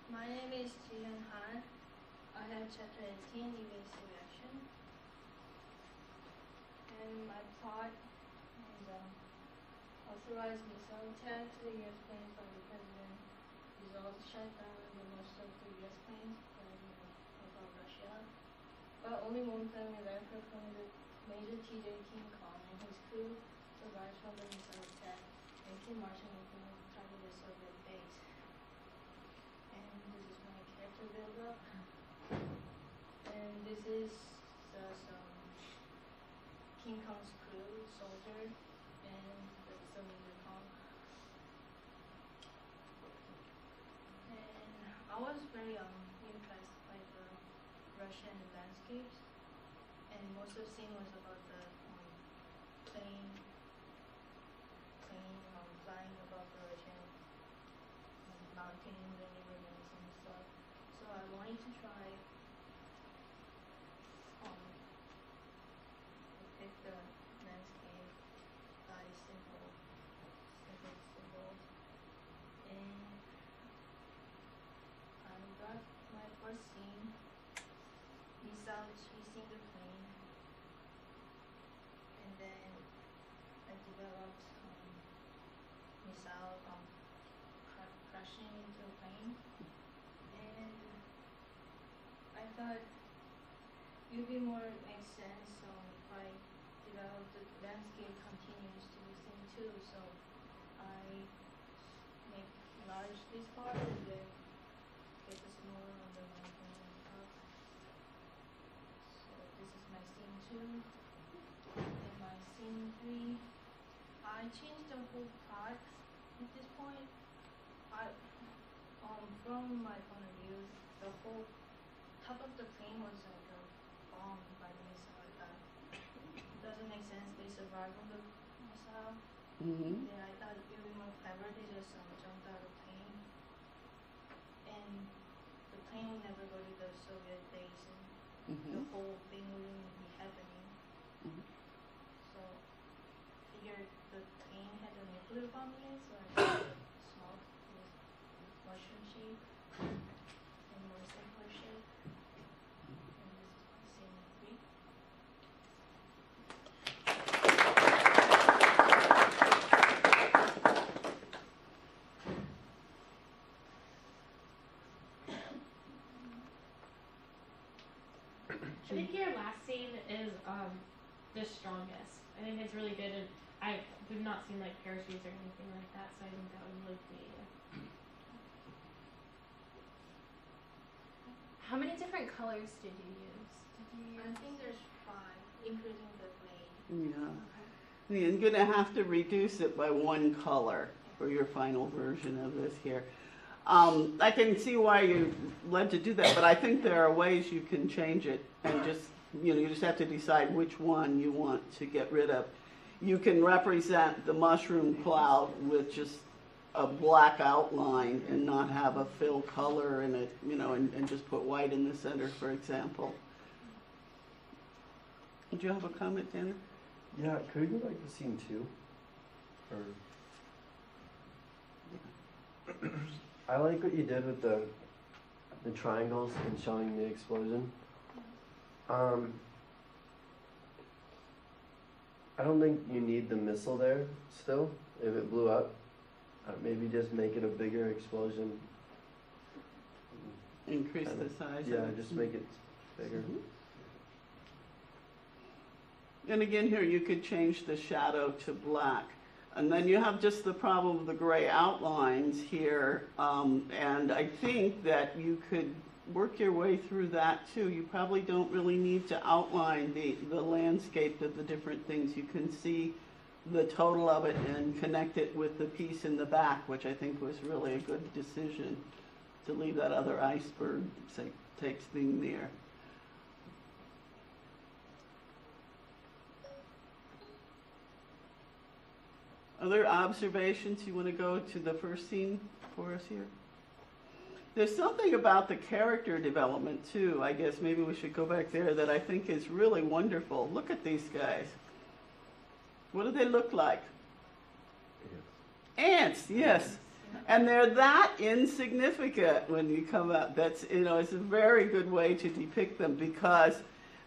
My name is Jihyun Han. I have chapter 18, evasive reaction. And my plot is authorized missile attack to the U.S. planes by the president results shut down the most of the U.S. planes about Russia. But only one plane with aircraft from the Major T.J. King Kong and his crew survived from the missile attack and keep marching over the targeted Soviet base. And this is my character build-up. And this is some King Kong's crew, soldier, and some Major Kong. And I was very impressed by the Russian landscapes, and most of the scene was about the plane flying above the Russian mountains and rivers and stuff. So I wanted to try depict the landscape by simple. And I got my first scene. We seen the plane, and then I developed missile crashing into the plane, and I thought it would be more make sense if I develop the landscape continues to the scene too. So I make large this part and then get the smaller on the mountain and stuff. So this is my scene 2. And my scene 3, I changed the whole plot at this point. From my point of view, the whole top of the plane was like bombed by the missile. It doesn't make sense. They survived from the missile. Mm-hmm. Then I thought it would be more clever. They just jumped out of the plane, and the plane would never go to the Soviet base, and the whole thing wouldn't be happening. So I figured the plane had a nuclear bomb in it, so I made it small, mushroom shape, and more simpler shape. And this is my scene 3. I think your last scene is the strongest. I think it's really good, and we've not seen like parachutes or anything like that, so I think that would really be. How many different colors did you use? I think there's 5, including the blade. Yeah. Okay. You're going to have to reduce it by 1 color for your final version of this here. I can see why you led to do that, but I think there are ways you can change it, and just, you just have to decide which one you want to get rid of. You can represent the mushroom cloud with just a black outline and not have a fill color in it, and just put white in the center, for example. Did you have a comment, Dana? Yeah, could we go back to scene 2? Or I like what you did with the triangles and showing the explosion. I don't think you need the missile there still, if it blew up. Maybe just make it a bigger explosion. Increase the size? Yeah, just make it bigger. And again here, you could change the shadow to black. And then you have just the problem of the gray outlines here. And I think that you could work your way through that too. You probably don't really need to outline the landscape of the different things. You can see the total of it and connect it with the piece in the back, which I think was really a good decision to leave that other iceberg takes thing there. Other observations? You want to go to the first scene for us here? There's something about the character development too, I guess maybe we should go back there, that I think is really wonderful. Look at these guys. What do they look like? Ants. Ants, yes. And they're that insignificant when you come out. That's, it's a very good way to depict them because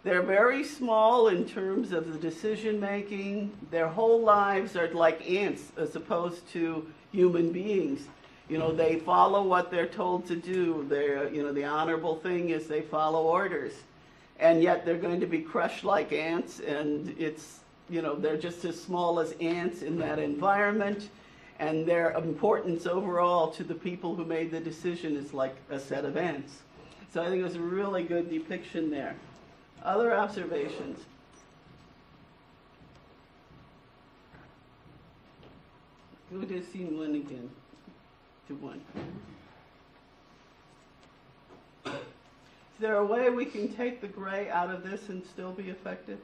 they're very small in terms of the decision making. Their whole lives are like ants as opposed to human beings. They follow what they're told to do. The honorable thing is they follow orders. And yet they're going to be crushed like ants, and they're just as small as ants in that environment. And their importance overall to the people who made the decision is like a set of ants. So I think it was a really good depiction there. Other observations? Go to scene 1 again. To 1. Is there a way we can take the gray out of this and still be effective?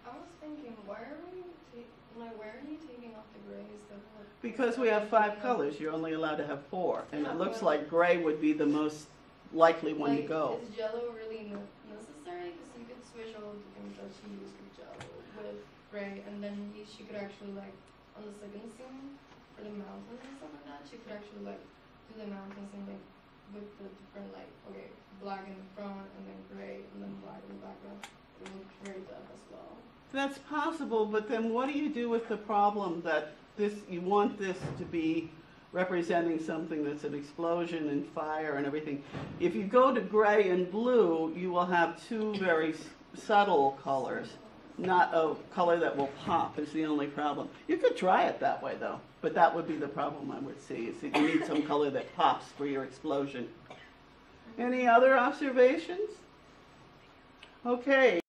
I was thinking, why are you taking off the gray instead of like? Because we have 5 colors, you're only allowed to have 4, and it looks like gray would be the most likely one to go. Is yellow really necessary? Because you could switch all the things that she used with yellow with gray, and then she could actually on the second scene for the mountains and stuff like that, she could actually do the mountains and with the different okay, black in the front and then gray and then black in the background. It would create that as well. That's possible, but then what do you do with the problem that you want this to be representing something that's an explosion and fire and everything? If you go to gray and blue, you will have 2 very subtle colors, not a color that will pop is the only problem. You could try it that way though, but that would be the problem I would see, is that you need some color that pops for your explosion. Any other observations? Okay.